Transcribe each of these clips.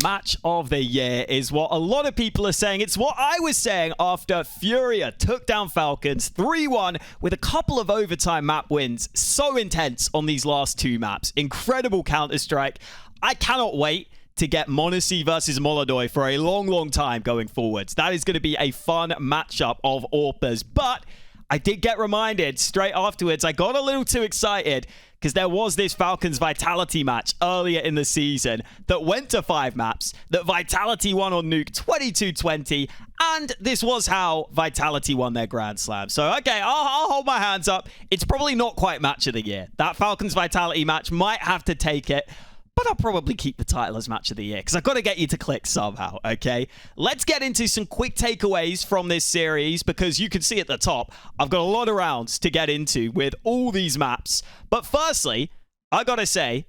Match of the year is what a lot of people are saying. It's what I was saying after FURIA took down Falcons 3-1 with a couple of overtime map wins. So intense on these last two maps. Incredible Counter-Strike. I cannot wait to get m0NESY versus Molodoi for a long, long time going forwards. That is going to be a fun matchup of AWPers. But I did get reminded straight afterwards. I got a little too excited because there was this Falcons Vitality match earlier in the season that went to 5 maps, that Vitality won on Nuke 22-20, and this was how Vitality won their Grand Slam. So, okay, I'll hold my hands up. It's probably not quite match of the year. That Falcons Vitality match might have to take it, but I'll probably keep the title as match of the year because I've got to get you to click somehow, okay? Let's get into some quick takeaways from this series because you can see at the top, I've got a lot of rounds to get into with all these maps. But firstly, I got to say,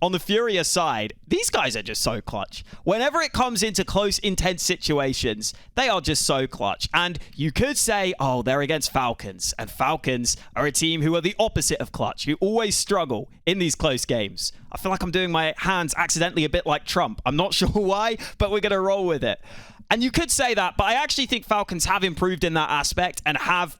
on the FURIA side, these guys are just so clutch. Whenever it comes into close, intense situations, they are just so clutch. And you could say, oh, they're against Falcons. And Falcons are a team who are the opposite of clutch, who always struggle in these close games. I feel like I'm doing my hands accidentally a bit like Trump. I'm not sure why, but we're going to roll with it. And you could say that, but I actually think Falcons have improved in that aspect and have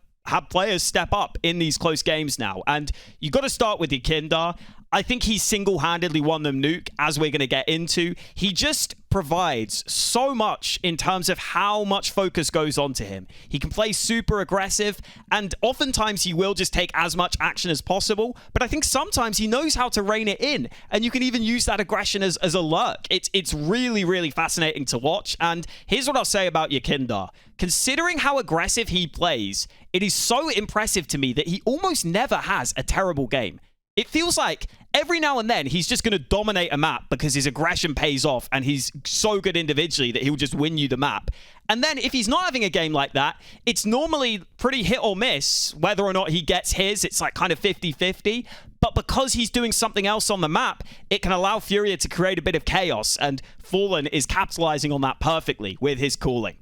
players step up in these close games now. And you got to start with Yakindar. I think he single-handedly won them Nuke, as we're going to get into. He just provides so much in terms of how much focus goes on to him. He can play super aggressive, and oftentimes he will just take as much action as possible. But I think sometimes he knows how to rein it in, and you can even use that aggression as a lurk. It's really, really fascinating to watch. And here's what I'll say about Yakindar. Considering how aggressive he plays, it is so impressive to me that he almost never has a terrible game. It feels like every now and then he's just going to dominate a map because his aggression pays off and he's so good individually that he'll just win you the map. And then if he's not having a game like that, it's normally pretty hit or miss whether or not he gets his. It's like kind of 50-50. But because he's doing something else on the map, it can allow FURIA to create a bit of chaos. And Fallen is capitalizing on that perfectly with his calling.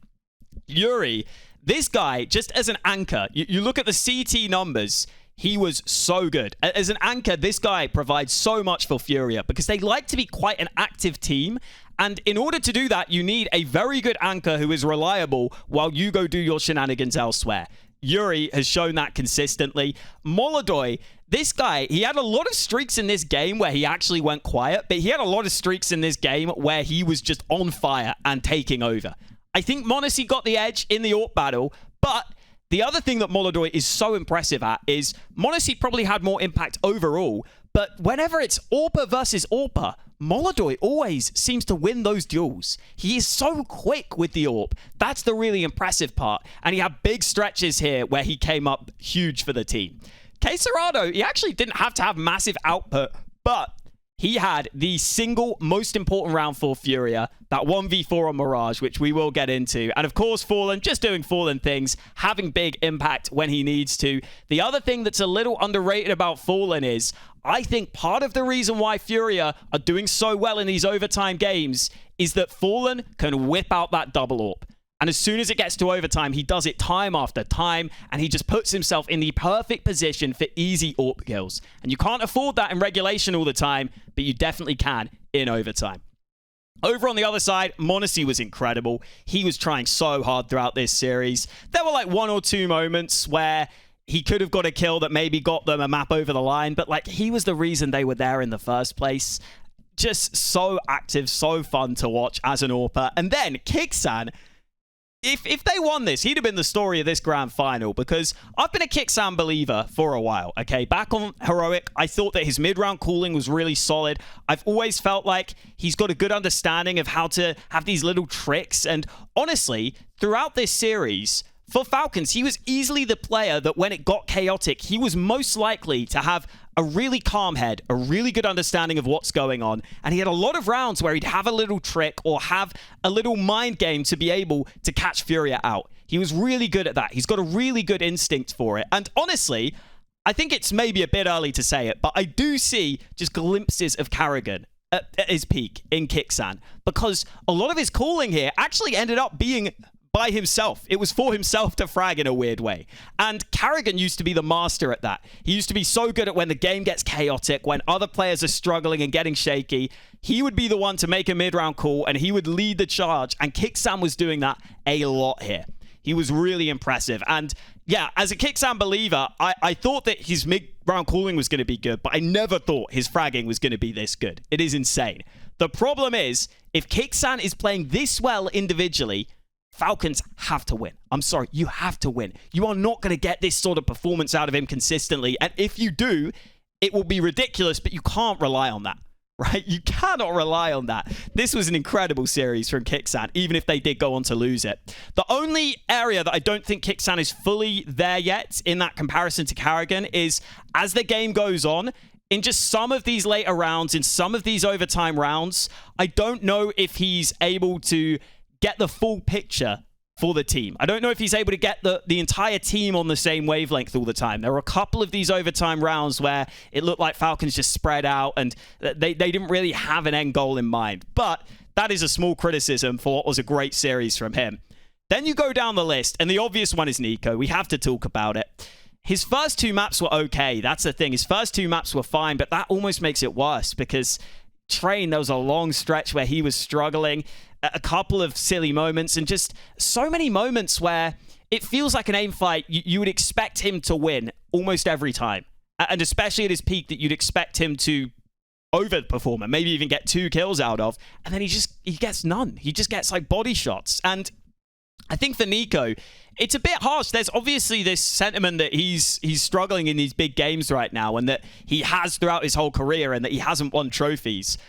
Yuri, this guy, just as an anchor, you look at the CT numbers, he was so good. As an anchor, this guy provides so much for FURIA because they like to be quite an active team. And in order to do that, you need a very good anchor who is reliable while you go do your shenanigans elsewhere. Yuri has shown that consistently. Molodoi, this guy, he had a lot of streaks in this game where he actually went quiet, but he had a lot of streaks in this game where he was just on fire and taking over. I think m0NESY got the edge in the AWP battle, but the other thing that Molodoi is so impressive at is m0NESY probably had more impact overall, but whenever it's AWPer versus AWPer, Molodoi always seems to win those duels. He is so quick with the AWP. That's the really impressive part. And he had big stretches here where he came up huge for the team. TeSeS, he actually didn't have to have massive output, but he had the single most important round for FURIA, that 1v4 on Mirage, which we will get into. And of course, Fallen, just doing Fallen things, having big impact when he needs to. The other thing that's a little underrated about Fallen is, I think part of the reason why FURIA are doing so well in these overtime games is that Fallen can whip out that double AWP. And as soon as it gets to overtime, he does it time after time, and he just puts himself in the perfect position for easy AWP kills. And you can't afford that in regulation all the time, but you definitely can in overtime. Over on the other side, m0NESY was incredible. He was trying so hard throughout this series. There were like 1 or 2 moments where he could have got a kill that maybe got them a map over the line, but like he was the reason they were there in the first place. Just so active, so fun to watch as an AWPer. And then Kixan, if they won this, he'd have been the story of this grand final because I've been a Kixan believer for a while, okay? Back on Heroic, I thought that his mid-round calling was really solid. I've always felt like he's got a good understanding of how to have these little tricks. And honestly, throughout this series, for Falcons, he was easily the player that when it got chaotic, he was most likely to have a really calm head, a really good understanding of what's going on. And he had a lot of rounds where he'd have a little trick or have a little mind game to be able to catch FURIA out. He was really good at that. He's got a really good instinct for it. And honestly, I think it's maybe a bit early to say it, but I do see just glimpses of Karrigan at his peak in Kixan because a lot of his calling here actually ended up being by himself. It was for himself to frag in a weird way. And Karrigan used to be the master at that. He used to be so good at when the game gets chaotic, when other players are struggling and getting shaky, he would be the one to make a mid-round call and he would lead the charge. And Kicksam was doing that a lot here. He was really impressive. And yeah, as a Kicksam believer, I thought that his mid-round calling was going to be good, but I never thought his fragging was going to be this good. It is insane. The problem is, if Kicksam is playing this well individually, Falcons have to win. I'm sorry, you have to win. You are not going to get this sort of performance out of him consistently. And if you do, it will be ridiculous, but you can't rely on that, right? You cannot rely on that. This was an incredible series from Kicksam, even if they did go on to lose it. The only area that I don't think Kicksam is fully there yet in that comparison to Karrigan is as the game goes on, in just some of these later rounds, in some of these overtime rounds, I don't know if he's able to get the full picture for the team. I don't know if he's able to get the entire team on the same wavelength all the time. There were a couple of these overtime rounds where it looked like Falcons just spread out and they didn't really have an end goal in mind. But that is a small criticism for what was a great series from him. Then you go down the list, and the obvious one is NiKo. We have to talk about it. His first two maps were okay. That's the thing. His first two maps were fine, but that almost makes it worse because Train, there was a long stretch where he was struggling, a couple of silly moments, and just so many moments where it feels like an aim fight. You would expect him to win almost every time. And especially at his peak, that you'd expect him to overperform and maybe even get 2 kills out of. And then he gets none. He just gets like body shots. And I think for NiKo, it's a bit harsh. There's obviously this sentiment that he's struggling in these big games right now and that he has throughout his whole career and that he hasn't won trophies.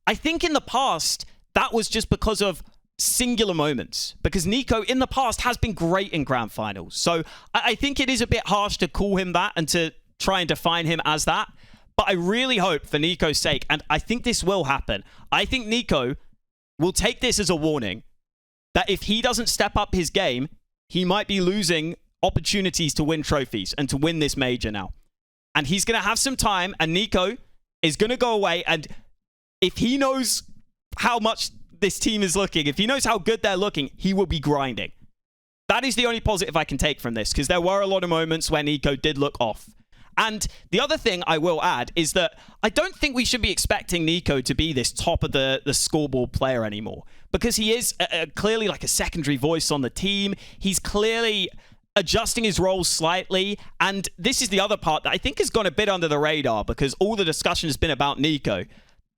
I think in the past, that was just because of singular moments. Because NiKo in the past has been great in grand finals. So I think it is a bit harsh to call him that and to try and define him as that. But I really hope for NiKo's sake, and I think this will happen, I think NiKo will take this as a warning that if he doesn't step up his game, he might be losing opportunities to win trophies and to win this major now. And he's going to have some time, and NiKo is going to go away. And if he knows how much this team is looking, if he knows how good they're looking, he will be grinding. That is the only positive I can take from this, because there were a lot of moments where NiKo did look off. And the other thing I will add is that I don't think we should be expecting NiKo to be this top of the scoreboard player anymore, because he is clearly like a secondary voice on the team. He's clearly adjusting his role slightly. And this is the other part that I think has gone a bit under the radar because all the discussion has been about NiKo.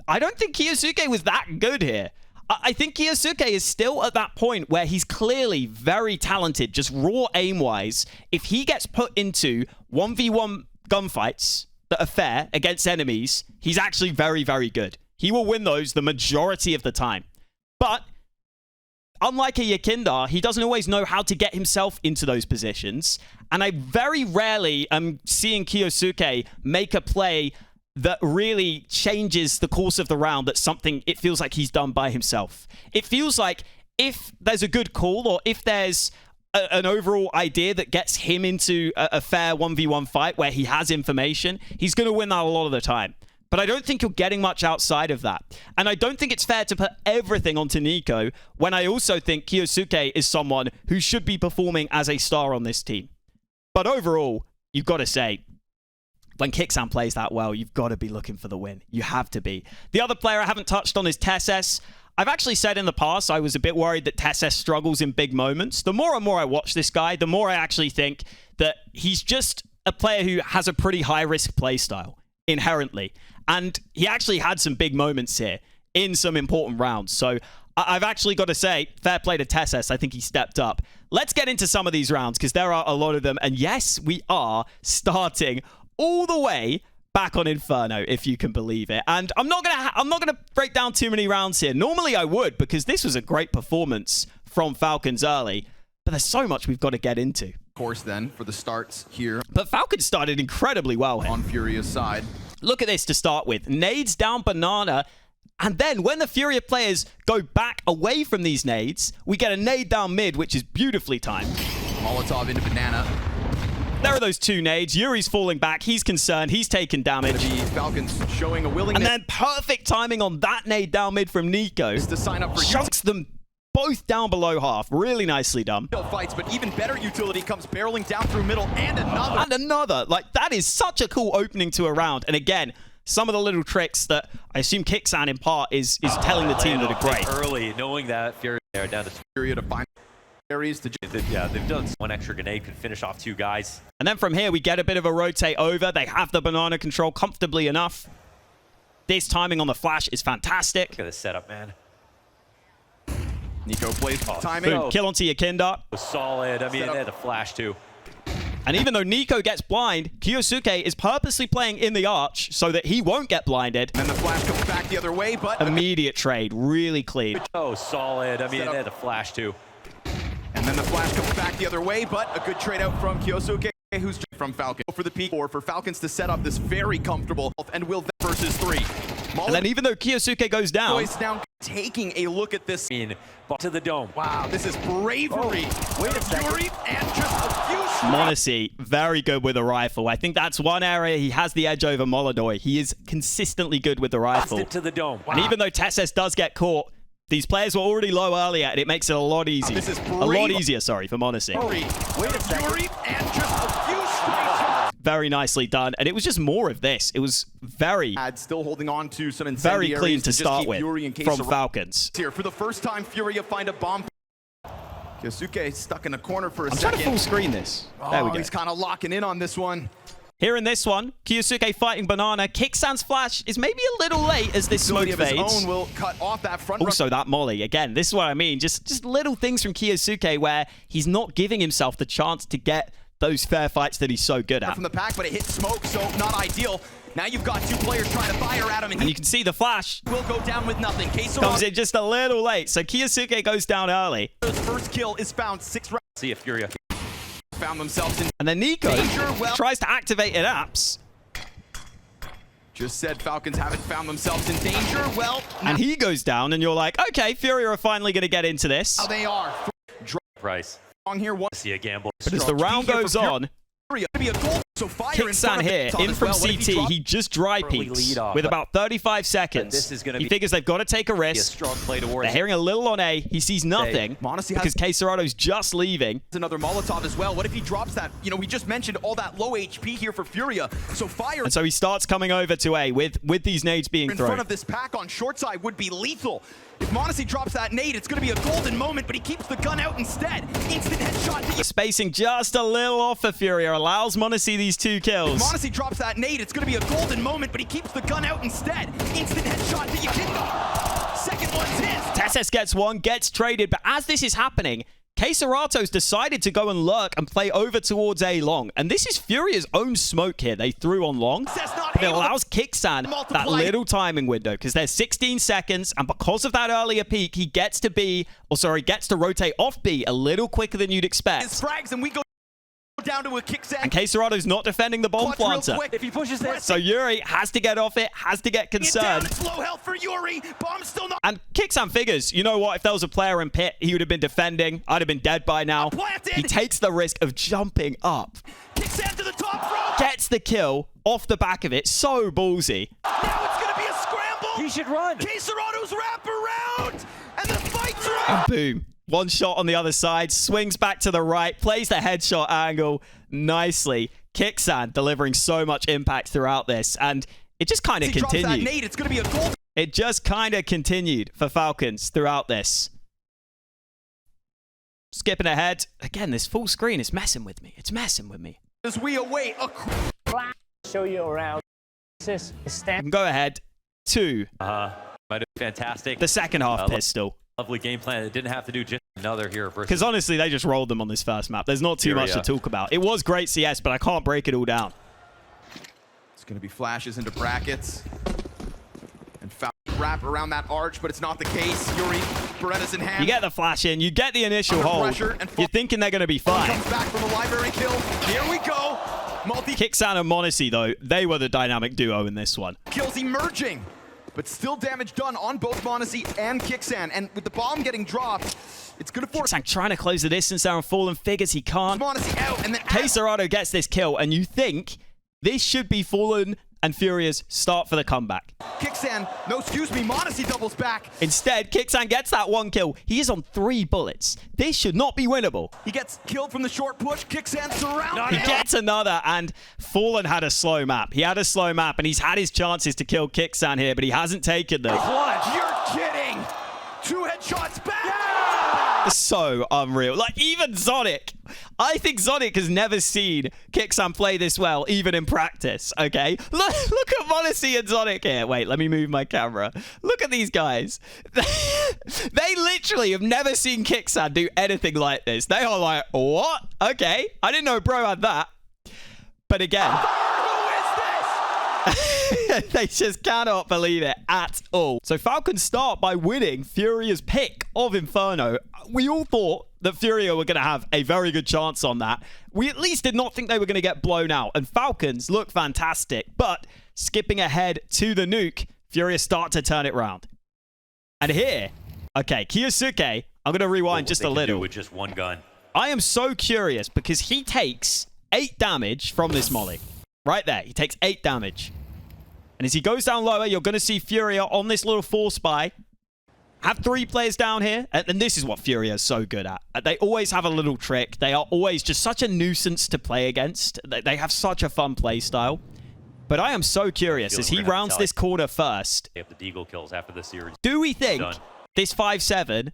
I don't think Kioshima was that good here. I think Kioshima is still at that point where he's clearly very talented, just raw aim-wise. If he gets put into 1v1 gunfights that are fair against enemies, he's actually very, very good. He will win those the majority of the time. But unlike a Yakindar, he doesn't always know how to get himself into those positions. And I very rarely am seeing Kioshima make a play that really changes the course of the round. That's something it feels like he's done by himself. It feels like if there's a good call or if there's an overall idea that gets him into a fair 1v1 fight where he has information, he's going to win that a lot of the time. But I don't think you're getting much outside of that. And I don't think it's fair to put everything onto NiKo when I also think Kioshima is someone who should be performing as a star on this team. But overall, you've got to say, when Kicksam plays that well, you've got to be looking for the win. You have to be. The other player I haven't touched on is TeSeS. I've actually said in the past, I was a bit worried that TeSeS struggles in big moments. The more and more I watch this guy, the more I actually think that he's just a player who has a pretty high-risk play style, inherently. And he actually had some big moments here in some important rounds. So I've actually got to say, fair play to TeSeS. I think he stepped up. Let's get into some of these rounds, because there are a lot of them. And yes, we are starting all the way back on Inferno, if you can believe it. And I'm not gonna break down too many rounds here. Normally I would, because this was a great performance from Falcons early, but there's so much we've got to get into. Of course, then, for the starts here. But Falcons started incredibly well here. On FURIA's side. Look at this to start with. Nades down banana. And then when the FURIA players go back away from these nades, we get a nade down mid, which is beautifully timed. Molotov into banana. There are those 2 nades. Yuri's falling back. He's concerned. He's taking damage. The Falcons showing a willingness. And then perfect timing on that nade down mid from NiKo. To sign up for chunks them both both down below half. Really nicely done. Fights, but even better utility comes barreling down through middle and another. And another. Like, that is such a cool opening to a round. And again, some of the little tricks that I assume Kixan in part is telling the team that are great. Early, knowing that Furia are down to FURIA to find areas to... Yeah, they've done one extra grenade, could finish off 2 guys. And then from here, we get a bit of a rotate over. They have the banana control comfortably enough. This timing on the flash is fantastic. Look at this setup, man. NiKo plays timing. Boom, kill onto your Kindar. Solid. I mean, they had the flash too. And even though NiKo gets blind, Kiosuke is purposely playing in the arch so that he won't get blinded. And the flash comes back the other way, but... Immediate trade, really clean. Oh, solid. I mean, they had the flash too. And then the flash comes back the other way, but a good trade out from Kiosuke, who's from Falcon. For the peak for Falcons to set up this very comfortable and will versus 3. And then even though Kiosuke goes down... is now taking a look at this. To the dome. Wow, this is bravery. Wait a second. And just a few shots. m0NESY, very good with a rifle. I think that's one area he has the edge over Molodoi. He is consistently good with the rifle. To the dome. Wow. And even though TeSeS does get caught, these players were already low earlier, and it makes it a lot easier. This is a lot easier, sorry, for m0NESY. Wait a second. And just a few shots. Very nicely done. And it was just more of this. It was very... Still holding on to some very clean to start with from Falcons. Falcons. Here, for the first time, FURIA find a bomb. Kiosuke stuck in a corner for a I'm second. trying to full screen this. There we go. He's kind of locking in on this one. Here in this one, Kiosuke fighting Banana. Kixan's flash is maybe a little late as this smoke Of his fades. own will cut off that front Also, that molly. Again, this is what I mean. Just little things from Kiosuke where he's not giving himself the chance to get those fair fights that he's so good at. from the pack, but it hit smoke, so not ideal. Now you've got 2 players trying to fire at him, and you can see the flash will go down with nothing. Comes in just a little late, so Kiosuke goes down early. His first kill is found 6 rounds. See if Furia Found themselves in And then NiKo danger. tries to activate an apps. Just said Falcons haven't found themselves in danger. Well, and he goes down, and you're like, okay, FURIA are finally going to get into this. now they are. price. Wrong here. One. See a gamble. But as the round goes on, Be a goal. So fire Kixan here, in from CT, he just dry peeks with about 35 seconds. This is gonna he be figures they've got to take a a risk. strong play towards They're hearing a little on A. He sees nothing m0NESY because KSeraTO's just leaving. Another Molotov as well. What if he drops that? You know, we just mentioned all that low HP here for FURIA. So fire And so he starts coming over to A with these nades being in thrown. front of this pack on short side would be lethal. If m0NESY drops that nade, it's going to be a golden moment, but he keeps the gun out instead. Instant headshot to you. Spacing just a little off for FURIA allows m0NESY these 2 kills. m0NESY drops that nade, it's going to be a golden moment, but he keeps the gun out instead. Instant headshot to Yakinda. Second one's his. TeSeS gets one, gets traded, but as this is happening, KSeraTO's decided to go and lurk and play over towards A long. And this is FURIA's own smoke here they threw on long. But it allows Kixan that little timing window because there's 16 seconds, and because of that earlier peak, he gets to be, or sorry, gets to rotate off B a little quicker than you'd expect. His frags, and we go down to a Kixan. And KSeraTO's not defending the bomb planter. If he pushes this. So Yuri has to get off it, has to get concerned. It's low health for Yuri. Bomb's still not. And Kixan figures, you know what? If there was a player in pit, he would have been defending. I'd have been dead by now. He takes the risk of jumping up. Kixan to the top rope. Gets the kill off the back of it. So ballsy. Now it's going to be a scramble. He should run. KSeraTO's wrap around. And the fight's right. And boom. One shot on the other side. Swings back to the right. Plays the headshot angle nicely. Kixan delivering so much impact throughout this. And it just kind of continued. Nade, it's going to be a goal. It just kind of continued for Falcons throughout this. Skipping ahead. Again, this full screen is messing with me. It's messing with me. As we await a... Show you around. This is stand. Go ahead. 2. Might have been fantastic. The second half pistol. Lovely game plan. It didn't have to do just another here. Because honestly, they just rolled them on this first map. There's not too much to talk about. It was great CS, but I can't break it all down. It's going to be flashes into brackets. And wrap around that arch, but it's not the case. Yuri, Beretta's in hand. You get the flash in. You get the initial hold. You're thinking they're going to be fine. Comes back from a library kill. Here we go. Kixan and m0NESY, though, they were the dynamic duo in this one. Kills emerging. But still damage done on both m0NESY and Kixan. And with the bomb getting dropped, it's going to force... Kixan trying to close the distance there and Fallen figures he can't. m0NESY out, and then... KSeraTO gets this kill, and you think this should be Fallen and Furia's start for the comeback. Kixan, no, excuse me, Modesty doubles back. Instead, Kixan gets that 1 kill. He is on 3 bullets. This should not be winnable. He gets killed from the short push. Kixan surrounded. He gets another, and Fallen had a slow map. He had a slow map, and he's had his chances to kill Kixan here, but he hasn't taken them. You're kidding. 2 headshots back. So unreal. Like, even Zonic. I think Zonic has never seen Kixan play this well, even in practice, okay? Look at Modesty and Zonic here. Wait, let me move my camera. Look at these guys. They literally have never seen Kixan do anything like this. They are like, what? Okay, I didn't know bro had that. But again... they just cannot believe it at all. So Falcons start by winning Furia's pick of Inferno. We all thought that Furia were going to have a very good chance on that. We at least did not think they were going to get blown out. And Falcons look fantastic. But skipping ahead to the Nuke, Furia start to turn it around. And here, okay, Kioshima, I'm going to rewind just a little. With just 1 gun. I am so curious because he takes 8 damage from this molly. Right there, he takes 8 damage. And as he goes down lower, you're going to see Furia on this little force buy. Have 3 players down here. And this is what Furia is so good at. They always have a little trick. They are always just such a nuisance to play against. They have such a fun play style. But I am so curious as he rounds this corner first. They have the deagle kills after the series. Do we think this 5-7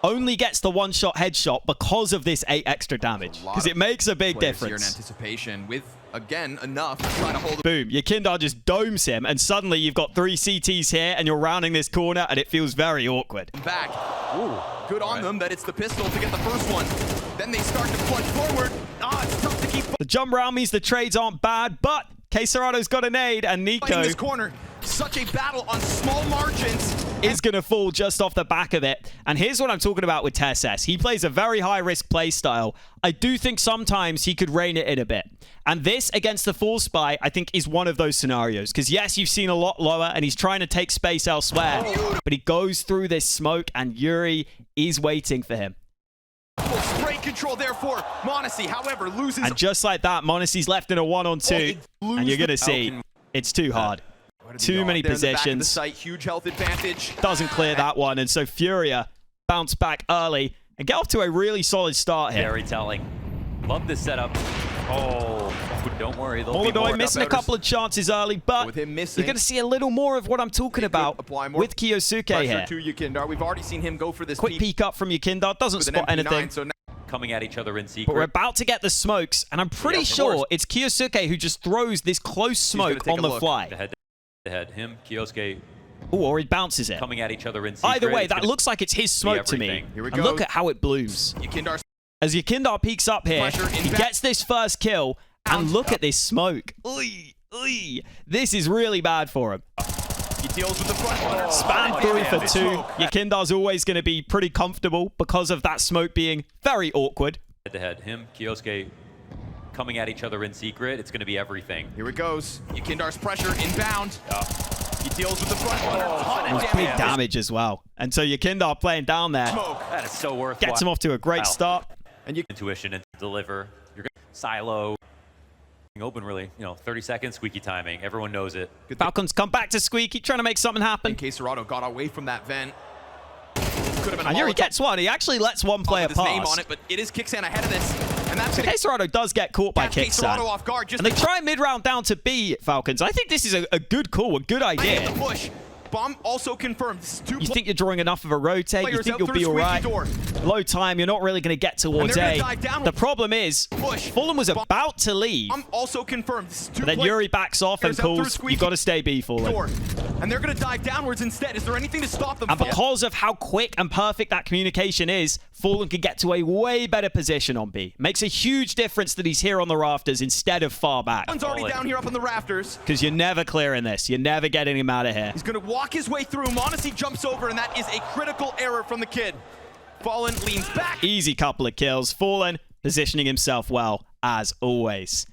only gets the 1-shot headshot because of this 8 extra damage? Because it makes a big difference. Here in anticipation with, again, enough to try to hold. Boom, your Kindar just domes him, and suddenly you've got 3 CTs here, and you're rounding this corner, and it feels very awkward. Back. Ooh, good on them that it's the pistol to get the first one. Then they start to plunge forward. It's tough to keep. The jump round means the trades aren't bad, but TeSeS got a nade, and NiKo in this corner. Such a battle on small margins. Is going to fall just off the back of it. And here's what I'm talking about with TeSeS. He plays a very high-risk play style. I do think sometimes he could rein it in a bit. And this against the full spy, I think, is one of those scenarios. Because, yes, you've seen a lot lower, and he's trying to take space elsewhere. But he goes through this smoke, and Yuri is waiting for him. Spray control there for Modesty, however, loses. And just like that, Monasty's left in a 1-on-2. And you're going to see it's too hard. Too many positions. Site, huge health advantage. Doesn't clear that one. And so Furia bounce back early and get off to a really solid start here. Very telling. Love this setup. Oh, don't worry. Molodoy missing a couple of chances early, but with him missing, you're going to see a little more of what I'm talking about with Kioshima here. To Yukindar. We've already seen him go for this quick peek up from Yukindar. Doesn't spot anything. So coming at each other in secret. But we're about to get the smokes, and I'm pretty sure it's Kioshima who just throws this close smoke on the fly. Head him, Kioshima. Oh, or he bounces it. Coming at each other in secret. Either way, that looks like it's his smoke to me. Here we go. And look at how it blooms. As Yukindar peeks up here, he gets this first kill, and look at this smoke. Oy, oy. This is really bad for him. He deals with the front runner. Spam through for 2. Yukindar's always going to be pretty comfortable because of that smoke being very awkward. Head to head, him, Kioshima. Coming at each other in secret, it's going to be everything. Here it goes. Yukindar's pressure inbound. He deals with the front runner. It was big damage as well. And so Yukindar playing down there. That is so worthwhile. Gets him off to a great start. And intuition and deliver. You're going to silo. Open really, 30 seconds, squeaky timing. Everyone knows it. Falcons come back to Squeaky, trying to make something happen. TeSeS got away from that vent. And here he gets one. He actually lets one player pass. Name on it, but it is Kixan ahead of this. And that's TeSeS does get caught by Kixan. Off guard, and they try mid-round down to B, Falcons. I think this is a good call, a good idea. Push. Bomb also confirmed. This is you think you're drawing enough of a rotate? You think you'll be all right? Low time, you're not really going to get towards A. The problem is, Fulham was about to leave. Also confirmed. But then Yuri backs off and calls, you've got to stay B, Fulham. And they're going to dive downwards instead. Is there anything to stop them? And because of how quick and perfect that communication is, Fulham can get to a way better position on B. Makes a huge difference that he's here on the rafters instead of far back. One's already down here up on the rafters. Because you're never clearing this. You're never getting him out of here. He's going to walk his way through. Modesty jumps over, and that is a critical error from the kid. Fallen leans back. Easy couple of kills. Fallen positioning himself well, as always.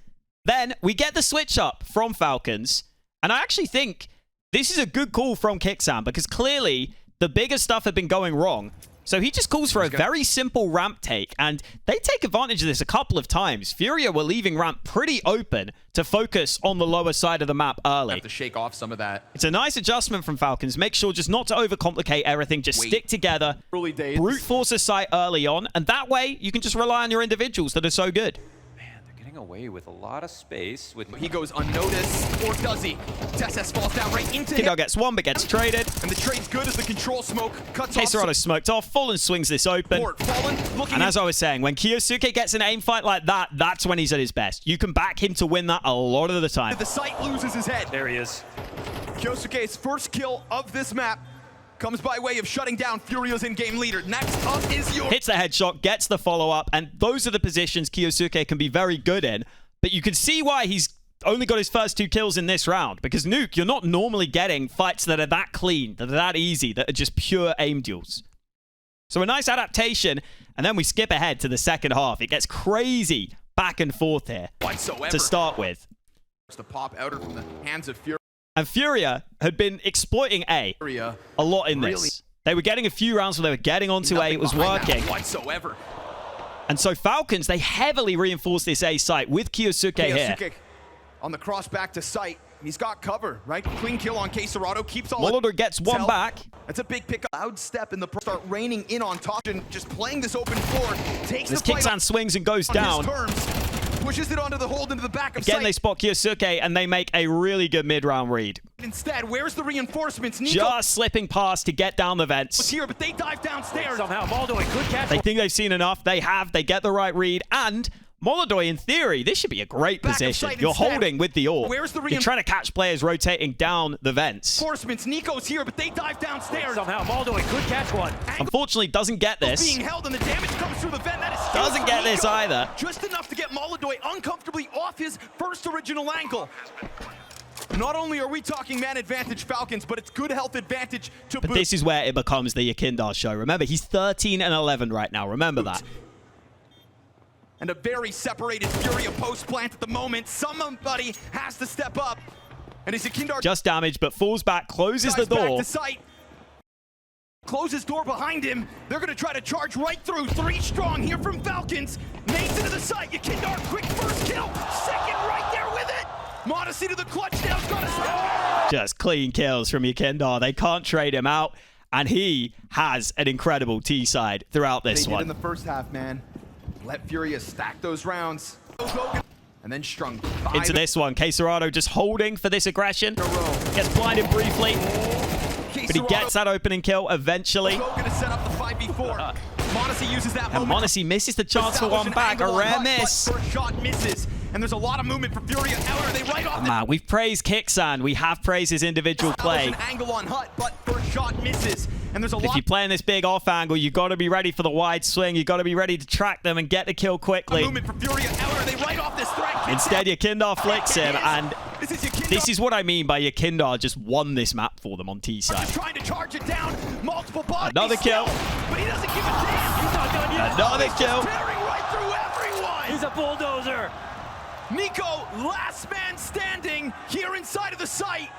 Then we get the switch up from Falcons. And I actually think this is a good call from Kixan because clearly the bigger stuff had been going wrong. So he just calls for a very simple ramp take, and they take advantage of this a couple of times. FURIA were leaving ramp pretty open to focus on the lower side of the map early. Have to shake off some of that. It's a nice adjustment from Falcons. Make sure just not to overcomplicate everything. Just stick together. Early days. Brute force a site early on, and that way you can just rely on your individuals that are so good. Away with a lot of space. He goes unnoticed, or does he? TeSeS falls down right into him. Kindar gets one, but gets traded. And the trade's good as the control smoke cuts off. TeSeS smoked off. Fallen swings this open. And as I was saying, when Kioshima gets an aim fight like that, that's when he's at his best. You can back him to win that a lot of the time. The site loses his head. There he is. Kiosuke's first kill of this map comes by way of shutting down FURIA's in-game leader. Next up is your... Hits the headshot, gets the follow-up, and those are the positions Kioshima can be very good in. But you can see why he's only got his first 2 kills in this round. Because Nuke, you're not normally getting fights that are that clean, that are that easy, that are just pure aim duels. So a nice adaptation, and then we skip ahead to the second half. It gets crazy back and forth here to start with. The pop outer from the hands of FURIA. And FURIA had been exploiting A lot in this. They were getting a few rounds where they were getting onto A. It was working. Whatsoever. And so Falcons, they heavily reinforced this A site with Kiosuke here. On the cross back to site. He's got cover, right? Clean kill on TeSeS. Keeps all... Molodor gets one back. That's a big pick. Loud step in the... Start raining in on top and just playing this open floor. Takes this kicks and swings and goes down. Pushes it onto the hold into the back of Again, they spot Kiosuke and they make a really good mid-round read. Instead, where's the reinforcements? NiKo just slipping past to get down the vents. was here, but they dive downstairs. Somehow, Moldoy could catch. They think they've seen enough. They have. They get the right read. And Molodor, in theory, this should be a great position. You're holding with the AWP. Where's the You're trying to catch players rotating down the vents. Reinforcements. NiKo's here, but they dive downstairs. Somehow, Moldoy could catch one. Unfortunately, doesn't get this. Being held and the damage comes through the vent. That is doesn't get this either. Just enough to get Moldoy uncomfortably off his first original angle. Not only are we talking man advantage Falcons, but it's good health advantage to But this is where it becomes the Yakindar show. Remember, he's 13 and 11 right now. Remember that. And a very separated FURIA post plant at the moment. Somebody has to step up. And is Yakindar just damaged, but falls back, closes the door. Closes door behind him. They're going to try to charge right through. 3 strong here from Falcons. Nades into the site. Yakindar, quick first kill. Second right there with it. Modesty to the clutch now. Got to stop. Just clean kills from Yakindar. They can't trade him out. And he has an incredible T side throughout this one. In the first half, man. Let FURIA stack those rounds. And then strung into this one. TeSeS just holding for this aggression. Gets blinded briefly. But he gets that opening kill eventually. Gonna set up the 5v4. Modesty uses that and Modesty misses the chance for one back. A rare miss. First shot misses. And there's a lot of movement for FURIA. Are they right off man, we've praised Kixan. We have praised his individual play. An angle on Hut, but first shot misses. And there's a lot. If you're playing this big off angle, you got to be ready for the wide swing. You got to be ready to track them and get the kill quickly. Movement for FURIA. Are they right off this threat? Instead, Yakindar flicks him, and this is what I mean by Yakindar just won this map for them on T side. Trying to charge it down. Multiple bodies. Another kill. But he doesn't give a damn. He's not done yet. Another kill. Tearing right through everyone. He's a bulldozer. NiKo, last man standing here inside of the site.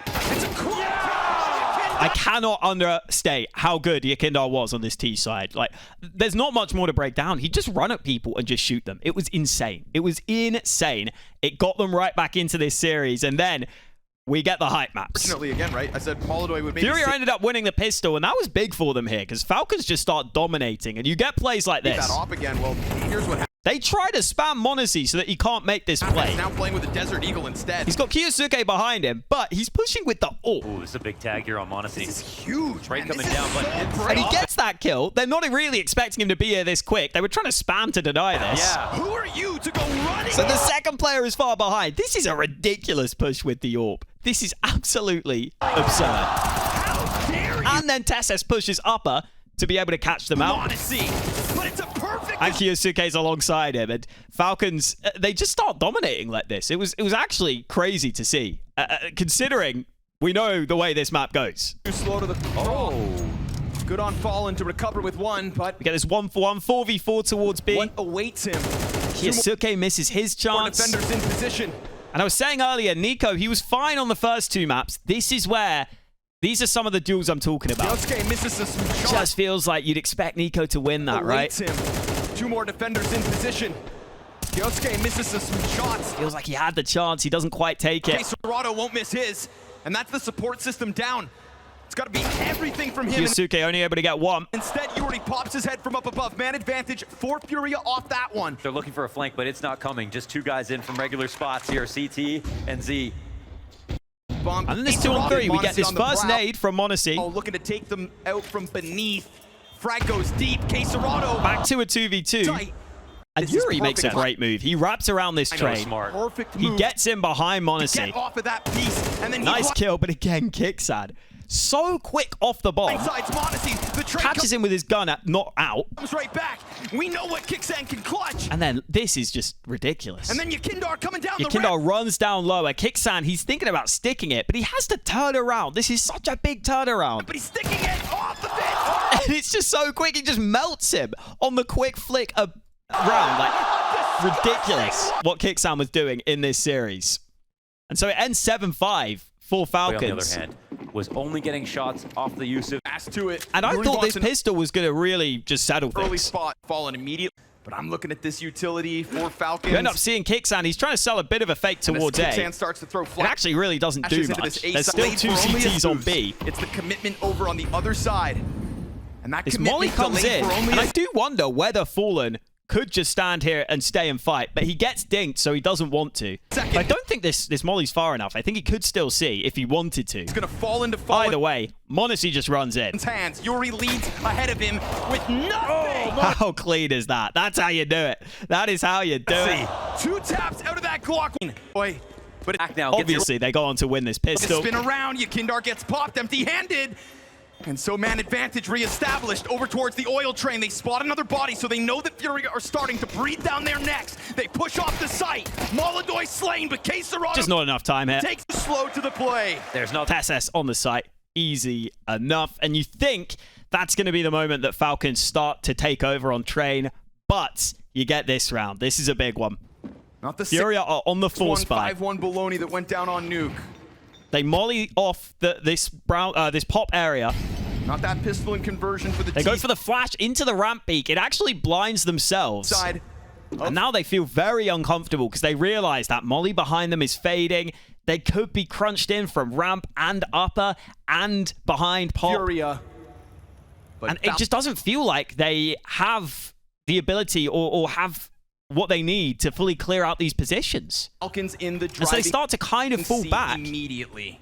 It's a cool I cannot understate how good Yakindar was on this T side. Like, there's not much more to break down. He just run at people and just shoot them. It was insane. It was insane. It got them right back into this series, and then we get the hype maps. Fortunately, again, right? I said Moldoy would maybe... FURIA ended up winning the pistol, and that was big for them here, because Falcons just start dominating, and you get plays like this. That off again. Well, here's what happened. They try to spam Monacy so that he can't make this play. He's now playing with the Desert Eagle instead. He's got Kiosuke behind him, but he's pushing with the AWP. Ooh, this is a big tag here on Monacy. This is huge, Right man. coming down, but and he gets that kill. They're not really expecting him to be here this quick. They were trying to spam to deny this. Yeah. Who are you to go running? So the second player is far behind. This is a ridiculous push with the AWP. This is absolutely absurd. How dare you? And then TeSeS pushes upper to be able to catch them out. Monacy. But it's a perfect... And Kiosuke's alongside him, and Falcons, they just start dominating like this. It was actually crazy to see, considering we know the way this map goes. Too slow to the... Good on Fallen to recover with one, but... We get this 1-for-1, 4v4 towards B. What awaits him? Kiosuke misses his chance. Defenders in position. And I was saying earlier, NiKo, he was fine on the first 2 maps. This is where These are some of the duels I'm talking about. Kioshima misses some shots. Just feels like you'd expect NiKo to win that, right? Him. 2 more defenders in position. Kioshima misses some shots. Feels like he had the chance. He doesn't quite take it. TeSeS won't miss his. And that's the support system down. It's got to be everything from him. Yusuke only able to get one. Instead, Yuri pops his head from up above. Man advantage for FURIA off that one. They're looking for a flank, but it's not coming. Just 2 guys in from regular spots here, CT and Z. Bomb. And then this 2-on-3. We get this first nade from m0NESY. Oh, looking to take them out from beneath. Frag goes deep. TeSeS Back to a 2v2. And Yuri makes a great move. He wraps around this train. Smart. Perfect He move. gets in behind m0NESY. Get off of that piece, and then Nice kill, but again, Kicksad. So quick off the bomb. The train Catches him with his gun, not out. comes right back. We know what Kicksand can clutch. And then this is just ridiculous. And then Yakindar coming down the Yakindar ramp. runs down lower. Kicksand, he's thinking about sticking it, but he has to turn around. This is such a big turnaround. But he's sticking it off the fence. And it's just so quick. He just melts him on the quick flick around. Like, ridiculous what Kicksand was doing in this series. And so it ends 7-5 for Falcons. On the other hand, was only getting shots off the use of Fast to it. And I Yuri thought wants this an pistol was going to really just settle early things. spot falling immediately. But I'm looking at this utility for Falcons. You end up seeing Kicksand. He's trying to sell a bit of a fake towards A. Kicksand starts to throw It flash. actually really doesn't do Into much. this A There's side still 2 for only a CTs on boost. B. It's the commitment over on the other side. And that This Molly commitment comes delayed in, for only and a I do wonder whether Fallen could just stand here and stay and fight, but he gets dinked, so he doesn't want to. Second. I don't think this Molly's far enough. I think he could still see if he wanted to. He's going to fall into Either way, m0NESY just runs in. hands. Yuri leads ahead of him with nothing. How clean is that? That's how you do it. That is how you do it. 2 taps out of that Glock. Boy, but back now. Obviously, they go on to win this pistol. spin around. Yakindar gets popped empty-handed. And so man advantage reestablished over towards the oil train. They spot another body, so they know that FURIA are starting to breathe down their necks. They push off the site. Molodoy slain, but TeSeS Just not enough time here. takes slow to the play. There's no TeSeS on the site. Easy enough. And you think that's going to be the moment that Falcons start to take over on train, but you get this round. This is a big one. Not the FURIA are on the full spy. 5-1 baloney that went down on Nuke. They molly off this pop area. Not that pistol in conversion for the They go for the flash into the ramp peak. It actually blinds themselves. side. And now they feel very uncomfortable because they realize that molly behind them is fading. They could be crunched in from ramp and upper and behind pop. FURIA. But And it just doesn't feel like they have the ability or have what they need to fully clear out these positions. Falcons in the And so they start to kind of fall back. immediately.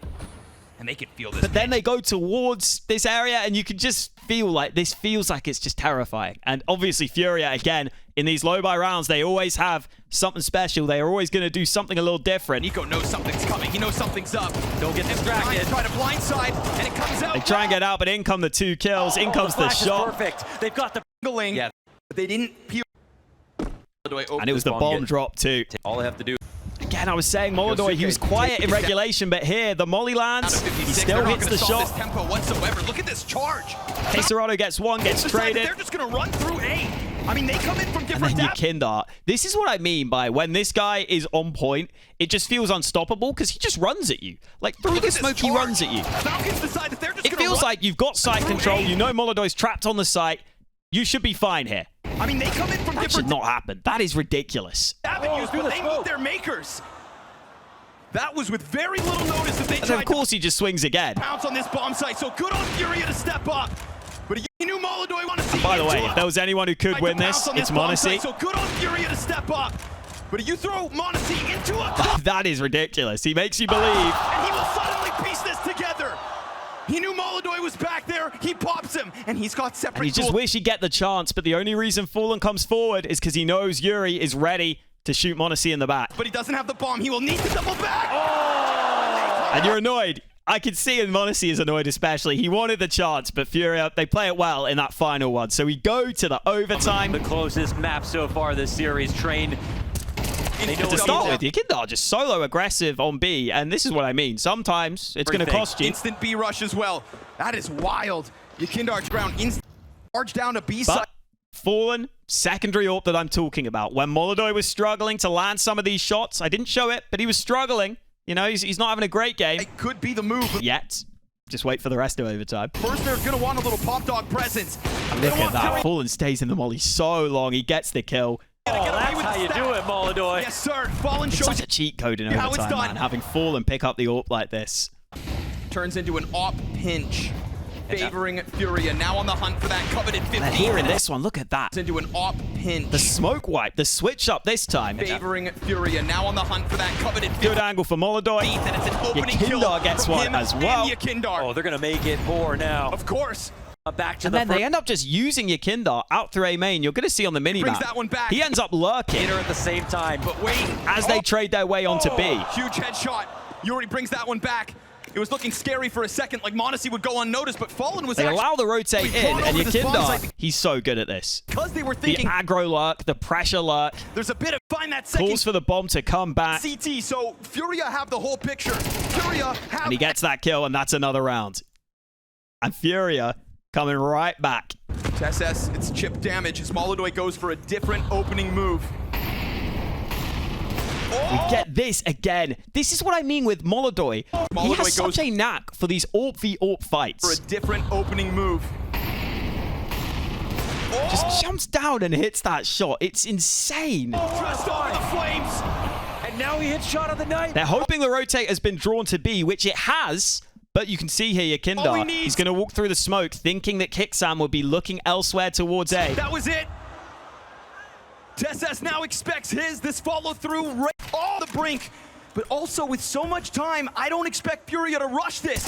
And they can feel this. But then they go towards this area, and you can just feel like this feels like it's just terrifying. And obviously, FURIA, again, in these low-buy rounds, they always have something special. They are always going to do something a little different. NiKo knows something's coming. He knows something's up. Don't get distracted. Try to blindside, and it comes out. They try and get out, but in come the 2 kills. In comes the flash is shot. perfect. They've got the Angling, yeah. but they didn't peel. And it was the bomb drop, too. All they have to do. Again, I was saying Molodoy, he was quiet in regulation, but here, the molly lands. He still hits the shot. This tempo whatsoever. Look at this charge. TeSeS gets one, gets traded. They're just going to run through A. I mean, they come in from And different then depths. Yakindar. This is what I mean by when this guy is on point, it just feels unstoppable because he just runs at you. Like, through Look the at this smoke, he charge. runs at you. Falcons decide that they're just It going to feels like you've got site control. You know Molodoy's trapped on the site. You should be fine here. I mean, they come in from That should different not happen. That is ridiculous. avenues, but they meet their makers. That was with very little notice that they And then, tried of course, he just swings again. to pounce on this bomb site. So good on FURIA to step up. But he knew Molodoy wanted to see. By the way, into if a- there was anyone who could tried win to this, pounce on it's bomb site. m0NESY. So good on FURIA to step up. But you throw m0NESY into a That is ridiculous. He makes you believe. and he will suddenly piece this together. He knew Molodoy was back there. He pops him, and he's got separate. And he just goals. wish he'd get the chance, but the only reason Fallen comes forward is because he knows Yuri is ready to shoot m0NESY in the back. But he doesn't have the bomb. He will need to double back. And you're annoyed. I can see m0NESY is annoyed especially. He wanted the chance, but FURIA, they play it well in that final one. So we go to the overtime. The closest map so far this series. Train. They know To what start he's with, Yakindar just solo aggressive on B, and this is what I mean. Sometimes it's going to Everything. cost you. Instant B rush as well. That is wild. Yakindar ground instant charge down to B side. But Fallen, secondary AWP that I'm talking about. When Molodoy was struggling to land some of these shots, I didn't show it, but he was struggling. You know, he's not having a great game It could be the move. yet. Just wait for the rest of overtime. First, they're going to want a little pop dog presence. Look at that. Fallen stays in the molly so long. He gets the kill. Oh, that's how you do it, Molodoy. Yes, sir. Fallen It's shows such a cheat code in how it's overtime, done. man. Having Fallen pick up the AWP like this. Turns into an op pinch, favoring FURIA. Now on the hunt for that coveted 15. And here in this one, look at that. Into an op pinch. The smoke wipe, the switch up this time. Favoring FURIA. Now on the hunt for that coveted 15. Good angle for Molodoy. And it's an opening kill Yakindar gets from one him as well. and Yakindar. Oh, they're going to make it more now. Of course. Back to And the then they end up just using Yakindar out through A main. You're going to see on the minimap. Brings that one back. He ends up lurking hitter at the same time. But wait. as they trade their way onto B. Huge headshot. Yuri brings that one back. It was looking scary for a second, like m0NESY would go unnoticed, but Fallen was They actually... allow the rotate in, and Yakindar, he's so good at this. Because they were The thinking, aggro lurk, the pressure lurk, there's a bit of find that second calls for the bomb to come back, CT, so FURIA have the whole picture. FURIA have... and he gets that kill, and that's another round. And FURIA coming right back. TeSeS, it's chip damage as Molodoy goes for a different opening move. We get this again. This is what I mean with Molodoy. He Molodoy has such goes a knack for these AWP v AWP For a fights. different opening move. Just jumps down and hits that shot. It's insane. Just over the flames. And now he hits shot of the night. They're hoping the rotate has been drawn to B, which it has. But you can see here, All he Yakindar, needs- he's going to walk through the smoke, thinking that Kicksam would be looking elsewhere towards A. That was it. TeSeS now expects his. This follow through right on the brink. But also with so much time, I don't expect FURIA to rush this.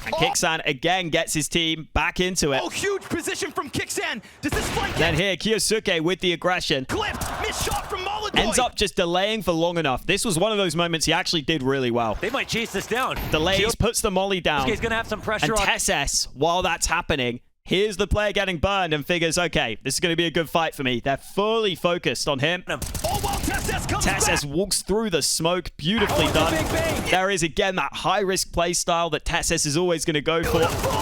And Kicksan again gets his team back into it. Oh, huge position from Kicksan. Does this flank Then get here, Kiosuke with the aggression. clipped? Missed shot from Molodoy. Ends up just delaying for long enough. This was one of those moments he actually did really well. They might chase this down. Delays, puts the molly down. He's going to have some pressure And on. TeSeS, while that's happening, here's the player getting burned and figures, okay, this is going to be a good fight for me. They're fully focused on him. Oh, well, TeSeS comes TeSeS back. walks through the smoke, beautifully done. big bang. There is again that high-risk play style that TeSeS is always going to go for. Beautiful.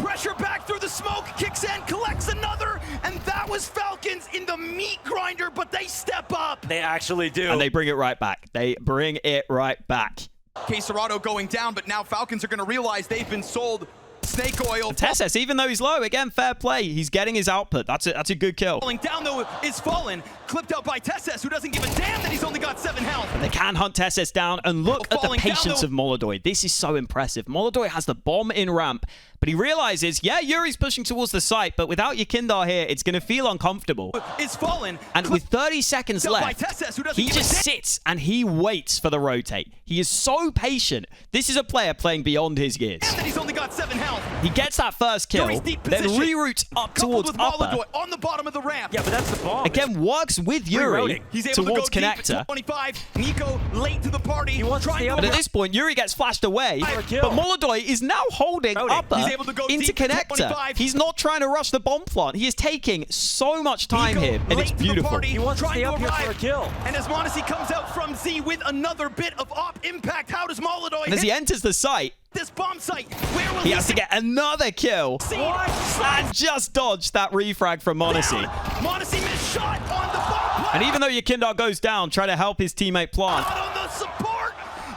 Pressure back through the smoke. Kicks in, collects another, and that was Falcons in the meat grinder, but they step up. They actually do. And they bring it right back. They bring it right back. Quesarado going down, but now Falcons are going to realize they've been sold snake oil. TeSeS, even though he's low, again, fair play. He's getting his output. That's a good kill. Falling down, though, is Fallen. Clipped out by TeSeS, who doesn't give a damn that he's only got 7 health. They can hunt TeSeS down, and look at the Falling down, patience though. of Molodoy. This is so impressive. Molodoy has the bomb in ramp, but he realizes, yeah, Yuri's pushing towards the site, but without Yakindar here, it's going to feel uncomfortable. Is Fallen. And with 30 seconds Clipped out left, by TeSeS, who doesn't he give a just damn. sits and he waits for the rotate. He is so patient. This is a player playing beyond his years. Damn that he's only got 7 health. He gets that first kill, Yuri's deep then position. reroutes up Coupled towards with upper. Molodoy on the bottom of the ramp. Yeah, but that's the bomb. Again, works with Yuri Rerouting. He's able towards to go connector. deep at 25. NiKo late to the party. He wants to Trying stay up But at there. this point, Yuri gets flashed away, For a but kill. Molodoy is now holding Routing. upper He's able to go into deep to connector. 25. He's not trying to rush the bomb plant. He is taking so much time NiKo here, and late it's to the beautiful. party, He wants to trying stay up here for a arrive. kill. And as m0NESY comes out from Z with another bit of op impact, how does Molodoy And as he hit enters the site, this bomb site? Where will he has to get another kill see? and just dodge that refrag from m0NESY. m0NESY missed shot on the bomb plant. And even though Yakindar goes down, trying to help his teammate plant, Out on the support.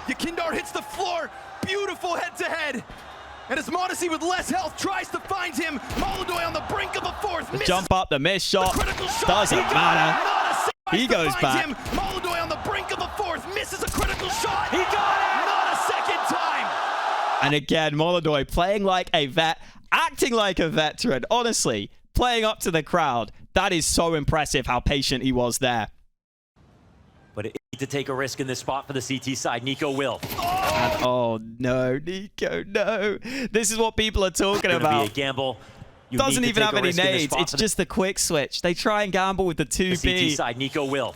Yakindar hits the floor. Beautiful head-to-head. And as m0NESY with less health tries to find him, Molodoy on the brink of a fourth. the misses jump up, the missed shot, the critical shot. doesn't He got matter. it. Not a sec- He tries to goes find back. him. Molodoy on the brink of a fourth. Misses a critical shot. He got it. Not a second time. And again, Molodoy playing like a vet, acting like a veteran, honestly, playing up to the crowd. That is so impressive how patient he was there. But it need to take a risk in this spot for the CT side. NiKo will. And, oh no, NiKo, no. This is what people are talking It's gonna be a about. gamble. You Doesn't need to even take have a any risk in this nades. spot It's for just the quick switch. They try and gamble with the the 2B. CT side. NiKo will.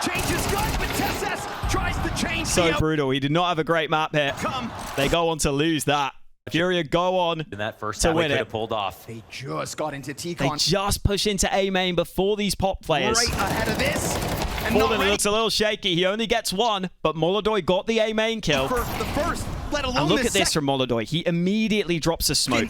Changes guns, but TeSeS tries to change So the brutal. He did not have a great map here. outcome. They go on to lose that. FURIA go on In that first to time, we win could it. have pulled off. They just got into They T-Con just push into A main before these pop players. right ahead of this. And not Fallen ready looks a little shaky. He only gets one, but Molodoy got the A main kill. for the first, let alone And look the at this from Molodoy. He immediately drops a smoke.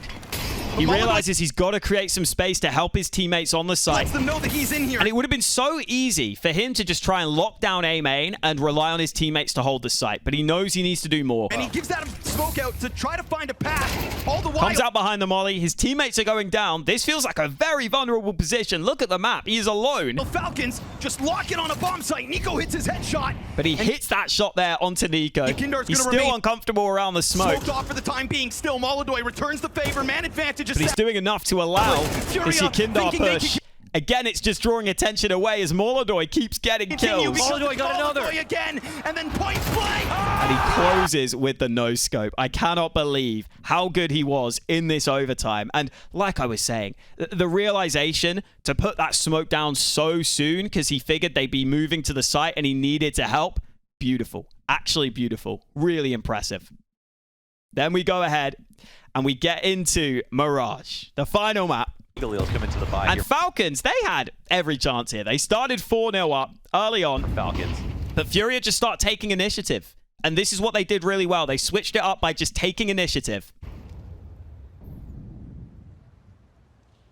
He realizes he's got to create some space to help his teammates on the site. Lets them know that he's in here. And it would have been so easy for him to just try and lock down A main and rely on his teammates to hold the site. But he knows he needs to do more. And he gives that smoke out to try to find a path. All the while. Comes out behind the molly. His teammates are going down. This feels like a very vulnerable position. Look at the map. He is alone. Falcons just lock in on a bomb site. NiKo hits his headshot. But he hits that shot there onto NiKo. He's still uncomfortable around the smoke. Smoked off for the time being. Still, Molodoi returns the favor. Man advantage is But he's doing enough to allow this Yakindar push. Again, it's just drawing attention away as Molodoi keeps getting kills. Molodoi got another. Again, and then point blank. And he closes with the no-scope. I cannot believe how good he was in this overtime. And like I was saying, the realization to put that smoke down so soon because he figured they'd be moving to the site and he needed to help. Beautiful. Actually beautiful. Really impressive. Then we go ahead and we get into Mirage, the final map. Come into the buy And here. Falcons, they had every chance here. They started 4-0 up early on. Falcons. But FURIA just start taking initiative. And this is what they did really well. They switched it up by just taking initiative.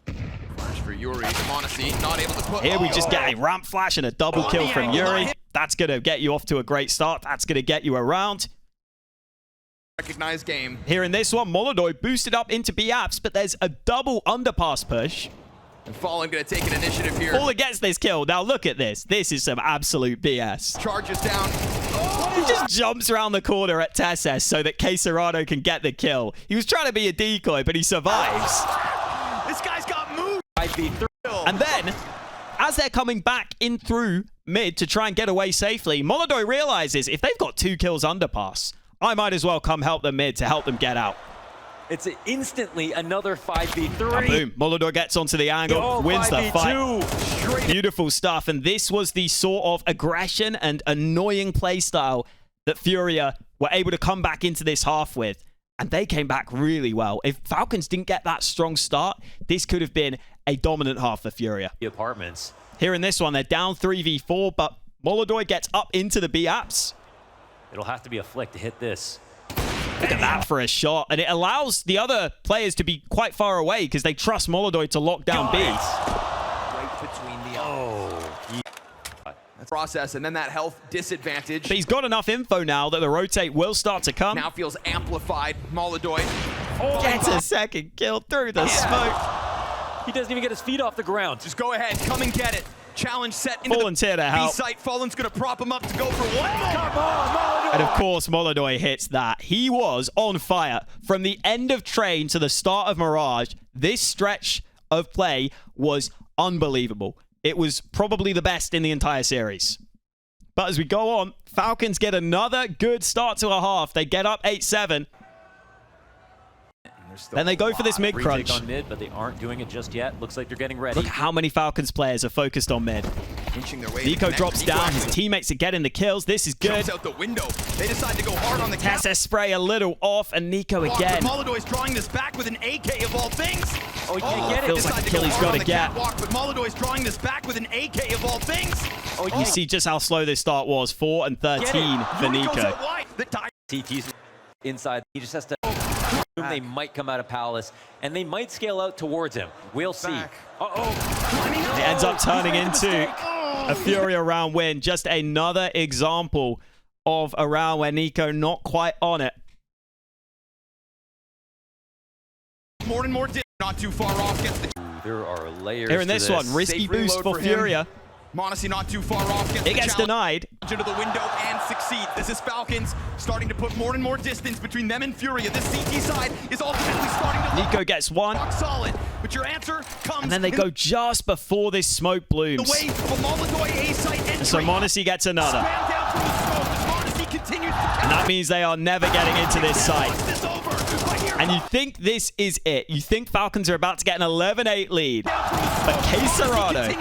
Flash for Yuri. Monesi not able to put... Here we just get a ramp flash and a double kill from Yuri. That's going to get you off to a great start. That's going to get you around. Recognized game. Here in this one, Molodoi boosted up into B-Apps, but there's a double underpass push. And Fallen going to take an initiative here. All against this kill. Now look at this. This is some absolute BS. Charges down. He just jumps around the corner at TeSeS so that KSerrano can get the kill. He was trying to be a decoy, but he survives. This guy's got moved. And then, as they're coming back in through mid to try and get away safely, Molodoi realizes if they've got 2 kills underpass, I might as well come help them mid to help them get out. It's instantly another 5v3. And boom, Molodoi gets onto the angle, wins the fight. Beautiful stuff. And this was the sort of aggression and annoying playstyle that FURIA were able to come back into this half with. And they came back really well. If Falcons didn't get that strong start, this could have been a dominant half for FURIA. The apartments. Here in this one, they're down 3v4, but Molodoi gets up into the B-Apps. It'll have to be a flick to hit this. Look at that for a shot. And it allows the other players to be quite far away because they trust Molodoi to lock down B. Right between the process and then that health disadvantage. But he's got enough info now that the rotate will start to come. Now feels amplified. Molodoi. Gets a second kill through the smoke. He doesn't even get his feet off the ground. Just go ahead. Come and get it. Challenge set into Fallen's here to help. B-site. Fallen's going to prop him up to go for one more. Come on, Molodoi! And of course, Molodoi hits that. He was on fire. From the end of Train to the start of Mirage, this stretch of play was unbelievable. It was probably the best in the entire series. But as we go on, Falcons get another good start to a half. They get up 8-7. Then they go for this mid crunch. Retake on mid, but they aren't doing it just yet. Looks like they're getting ready. Look how many Falcons players are focused on mid. Inching their way NiKo drops down. His teammates are getting the kills. This is good. jumps out the window. They decide to go hard on the cap. TeSeS spray a little off, and NiKo again. Molodoi's drawing this back with an AK of all things. Oh, he can't get it. Feels like a kill he's got to get. But Molodoi's drawing this back with an AK of all things. Oh, You see just how slow this start was. 4 and 13 for Yuri goes NiKo. out wide. The tie. CT's inside. He just has to... They might come out of Palace, and they might scale out towards him. We'll see. Uh-oh. It ends up turning into a FURIA round win. Just another example of a round where NiKo not quite on it. More and more not too far off. Gets the There are layers Here in to this one, risky Safe boost reload for for him. FURIA. Monesi not too far off. It gets denied. Into the window and succeed. This is Falcons starting to put more and more distance between them and FURIA. This CT side is ultimately starting to NiKo gets one. rock solid. But your answer comes. And then they go just before this smoke blooms. away from a Molodoi A site entry. And so Monesi gets another. Spam down through the smoke as Monesi continues to And that means they are never getting into this site. this over. And you think this is it. You think Falcons are about to get an 11-8 lead. But KSerrano,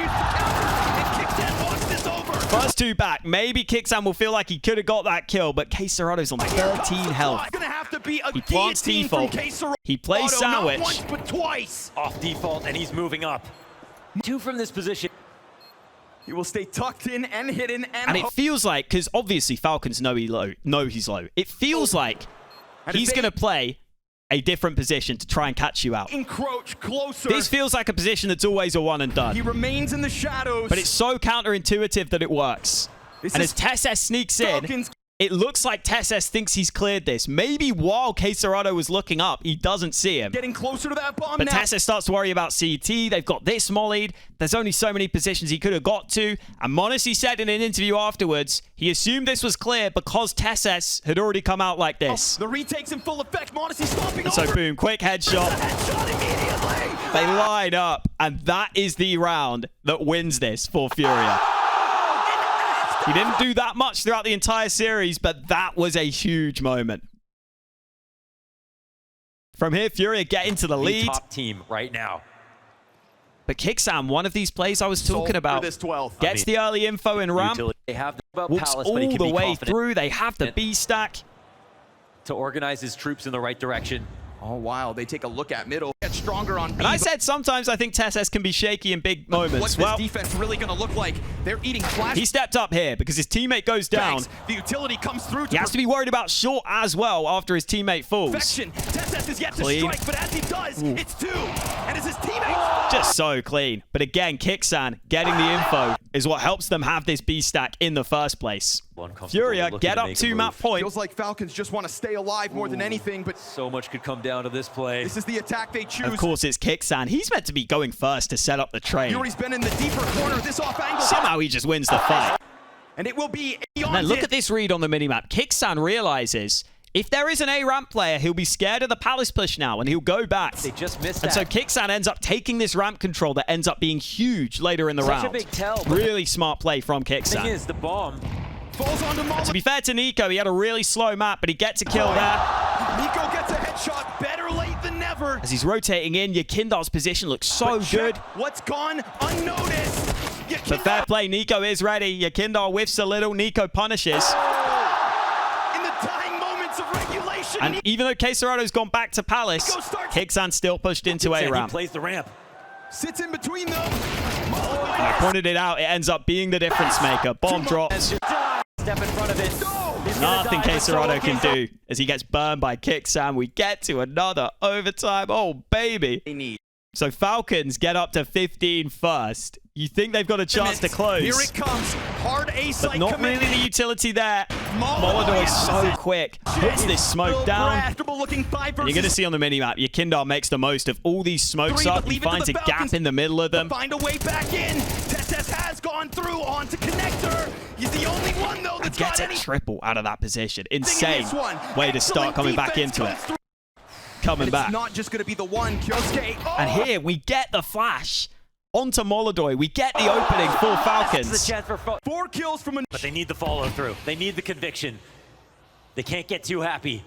first 2 back. Maybe Kixan will feel like he could have got that kill, but KSerrano's on 13 health. Gonna have to be a He plants guillotine from default. KSerrano. He plays sandwich. Not once, but twice. Off default, and he's moving up. 2 from this position. He will stay tucked in and hidden And it feels like, because obviously Falcons know he's low. It feels like he's going to play a different position to try and catch you out. Encroach closer. This feels like a position that's always a one and done. He remains in the shadows. But it's so counterintuitive that it works. This And is as TeSeS sneaks Falcons. in, it looks like TeSeS thinks he's cleared this. Maybe while KSCERATO was looking up, he doesn't see him. Getting closer to that bomb But now. TeSeS starts to worry about CT. They've got this mollied. There's only so many positions he could have got to. And m0NESY said in an interview afterwards, he assumed this was clear because TeSeS had already come out like this. The retake's in full effect. m0NESY stomping And so over. boom, quick headshot. Headshot immediately. They line up, and that is the round that wins this for FURIA. He didn't do that much throughout the entire series, but that was a huge moment. From here, FURIA get into the lead. Top team right now. But Kicksam, one of these plays I was talking about, this 12th. gets the early info in ramp, Utility. They have about walks Palace, but he all can the be way confident through. They have the B stack. to organize his troops in the right direction. Oh, wow. They take a look at middle. Get stronger on B. And I said sometimes I think TeSeS can be shaky in big moments. What's Well, this defense really going to look like? They're eating flash. he stepped up here because his teammate goes down. The utility comes through. He has to be worried about short as well after his teammate falls. Perfection. TeSeS is yet to Clean. strike, but as he does, it's two. And as his teammates Just so clean. But again, Kicksan getting the info is what helps them have this B stack in the first place. FURIA get up to map point. feels like Falcons just want to stay alive more than anything, but So much could come down to this play. this is the attack they choose. Of course, it's Kicksan. He's meant to be going first to set up the train. Yuri's been in the deeper corner. This off angle. Somehow he just wins the fight. And it will be And beyond then look it. at this read on the minimap. Kicksan realizes if there is an A ramp player, he'll be scared of the Palace push now, and he'll go back. They just missed And that. so Kicksan ends up taking this ramp control that ends up being huge later in the Such round. a big tell, but Really smart play from the thing Kicksan. is, the bomb. Falls onto Molo. To be fair to NiKo, he had a really slow map, but he gets a kill there. NiKo gets a headshot. Better late than never. As he's rotating in, Yakindar's position looks so But check good. what's gone unnoticed. But fair play, NiKo is ready. Yakindar whiffs a little, NiKo punishes. In the dying moments of regulation. And even though KSCERATO's gone back to Palace, Kicksan still pushed into A He ramp. plays the ramp. Sits in between them. I pointed it out, it ends up being the difference maker. Bomb drops. Step in front of it. He's gonna Nothing die, but so KSCERATO will can Kicksan. do as he gets burned by Kicksan. We get to another overtime. Oh, baby. They need. So Falcons get up to 15 first. You think they've got a chance to close. Here it comes. Hard A But site not commitment. really the utility there. Molotov Molodoy's so quick. Puts this smoke down. Looking 5 And you're going to see on the minimap, Yakindar makes the most of all these smokes Three, up. but He leave it to finds the a gap Falcons in the middle of them. Find a way back in. TeSeS has gone through onto connector. He's the only one though that's Gets got a any. triple out of that position. in Insane this one. way to start Excellent coming back defense into it. comes through. Coming It's back. not just going to be the one. Kioshima. Oh! And here we get the flash onto Molodoy. We get the opening for That's the Falcons. chance for 4 kills from a. But they need the follow through. They need the conviction. They can't get too happy.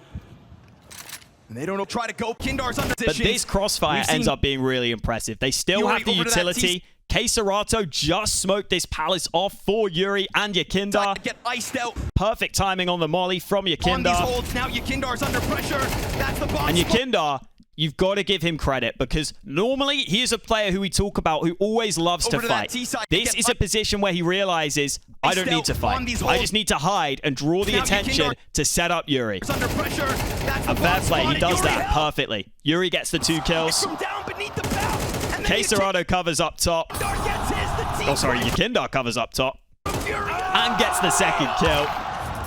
And they don't try to go. Kindar's under But position. this crossfire We've ends seen up being really impressive. They still Yuri have the over to that utility. KSCERATO just smoked this Palace off for Yuri and Yakindar. get iced out Perfect timing on the molly from on these Yakindar. holds. Now Yakindar's under pressure. That's the bomb. And Yakindar, you've got to give him credit because normally he is a player who we talk about who always loves to Over to that fight. T side. This Get is a position where he realizes, I don't need to on fight. these I holds. just need to hide and draw the Now attention Yakindar- to set up Yuri. under pressure. That's And the fair bomb play, he spotted. does Yuri that help. perfectly. Yuri gets the 2 kills. From down beneath the belt. And then KSCERATO covers up top. Yakindar gets his. The Oh, sorry, team Yakindar covers up top Fury. and gets the second kill.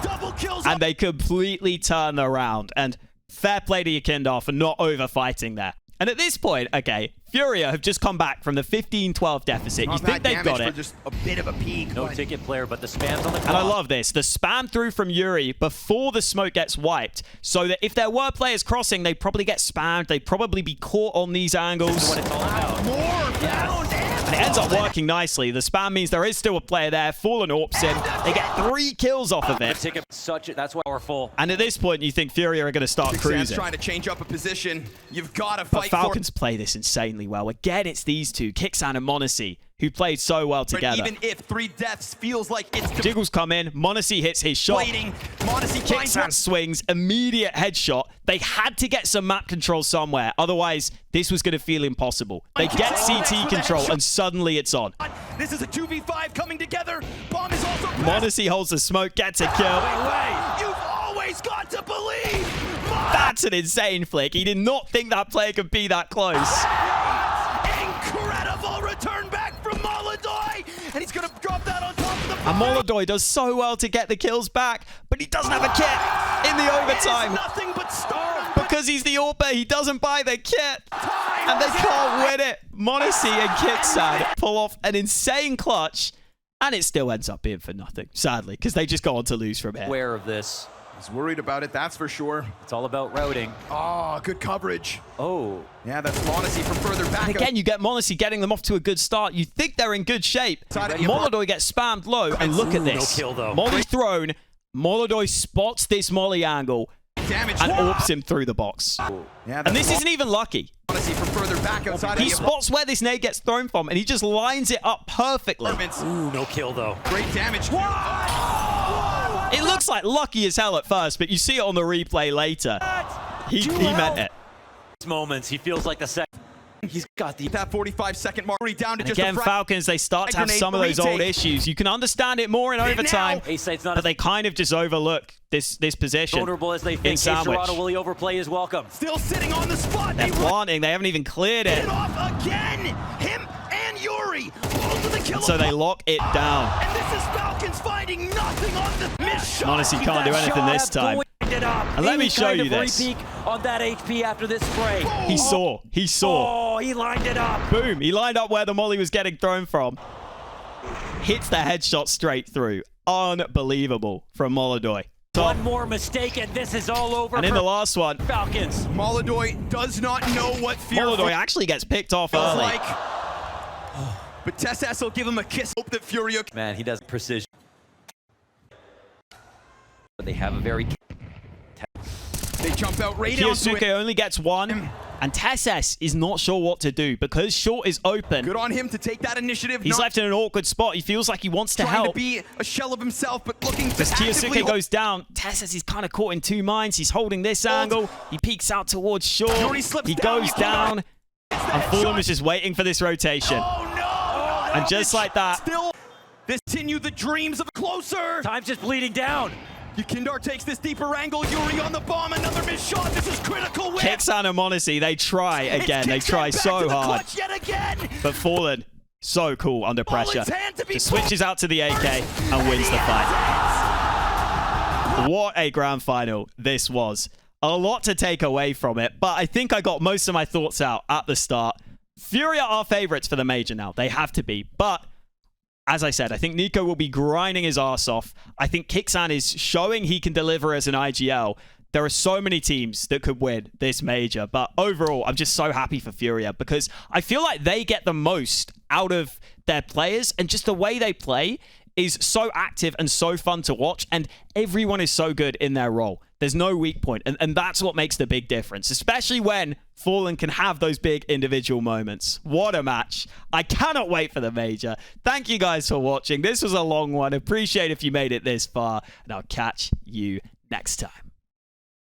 Double kills. And they completely turn around. And fair play to Yakindar for not over-fighting there. And at this point, okay, FURIA have just come back from the 15-12 deficit. You think they've got For it. just a bit of a peak. No but ticket player, but the spam's on the clock. And I love this. The spam through from Yuri before the smoke gets wiped, so that if there were players crossing, they'd probably get spammed. They'd probably be caught on these angles. What it's all about. more down. And it ends up working nicely. The spam means there is still a player there. Fallen Orps in. They get 3 kills off of it. Ticket, that's why we're full. And at this point, you think FURIA are going to start Sam's cruising. trying to change up a position. You've got to But fight Falcons play this insanely well. Again, it's these two, Kicksan and m0NESY, who played so well for it. together. But even if 3 deaths feels like it's Jiggles come in, m0NESY hits his shot. deflating, m0NESY finds Kicksan swings, immediate headshot. They had to get some map control somewhere. Otherwise, this was going to feel impossible. They get CT control, and suddenly it's on. This is a 2v5 coming together. Bomb is also m0NESY holds the smoke, gets a kill. You've always got to believe. That's an insane flick. He did not think that player could be that close. Incredible return back from Molodoi, and he's gonna drop that on top of the And Molodoi does so well to get the kills back, but he doesn't have a kit in the overtime. Nothing but stardom. Because he's the AWP, he doesn't buy the kit. And they can't win it. m0NESY and KixSan pull off an insane clutch, and it still ends up being for nothing, sadly, because they just go on to lose from here. Aware of this. He's worried about it, that's for sure. It's all about routing. Oh, good coverage. Oh. Yeah, that's m0NESY from further back. And again, you get m0NESY getting them off to a good start. You think they're in good shape. Molodoi gets spammed low, and look at this. No kill, though. Molly thrown. Molodoi spots this Molly angle Damage. and AWPs him through the box. Yeah, And this isn't even lucky. m0NESY from further back outside. He spots where this nade gets thrown from, and he just lines it up perfectly. Ooh, no kill, though. Great damage. It looks like lucky as hell at first, but you see it on the replay later. He meant it. These moments, he feels like the second. He's got the... That 45-second mark down to And just again, a Falcons, they start to have some of those old issues. You can understand it more in overtime, but they kind of just overlook this position. Vulnerable as they in think. sandwich. Dorado, will he overplay his welcome? Still sitting on the spot. They're planting. They haven't even cleared Get it. it off again. Him and Yuri. All to the kill. So they lock it down. And this is Falcons finding nothing on the missed shot. m0NESY can't do anything this time. And let me show you this. On that HP after this spray. He saw. He saw. Oh, he lined it up. Boom. He lined up where the Molly was getting thrown from. Hits the headshot straight through. Unbelievable from Molodoi. One more mistake and this is all over. And in the last one, Falcons. Molodoi does not know what fear Molodoi actually gets picked off feels early. like. But TeSeS will give him a kiss. Hope that FURIA... Man, he does precision. But they have a very... They jump out right onto Kioshima it. only gets one, and TeSeS is not sure what to do because short is open. Good on him to take that initiative. He's not left in an awkward spot. He feels like he wants to trying help. to be a shell of himself, but looking to As actively... Kioshima goes down, TeSeS is kind of caught in two minds. He's holding this angle. He peeks out towards short. Yuri slips He down. goes down. And Fulham is just waiting for this rotation. Oh no! And just like that, Still, continue the dreams of closer. Time's just bleeding down. Yukindar takes this deeper angle. Yuri on the bomb. Another missed shot. This is critical win. KixSan and m0NESY, they try again. They try so hard. Yet again. But Fallen, so cool under pressure. Just switches out to the AK and wins the fight. What a grand final this was. A lot to take away from it, but I think I got most of my thoughts out at the start. FURIA are favorites for the major now. They have to be. But as I said, I think NiKo will be grinding his ass off. I think KixSan is showing he can deliver as an IGL. There are so many teams that could win this major, but overall, I'm just so happy for FURIA because I feel like they get the most out of their players, and just the way they play is so active and so fun to watch, and everyone is so good in their role. There's no weak point, and that's what makes the big difference, especially when Fallen can have those big individual moments. What a match. I cannot wait for the major. Thank you guys for watching. This was a long one. Appreciate if you made it this far, and I'll catch you next time.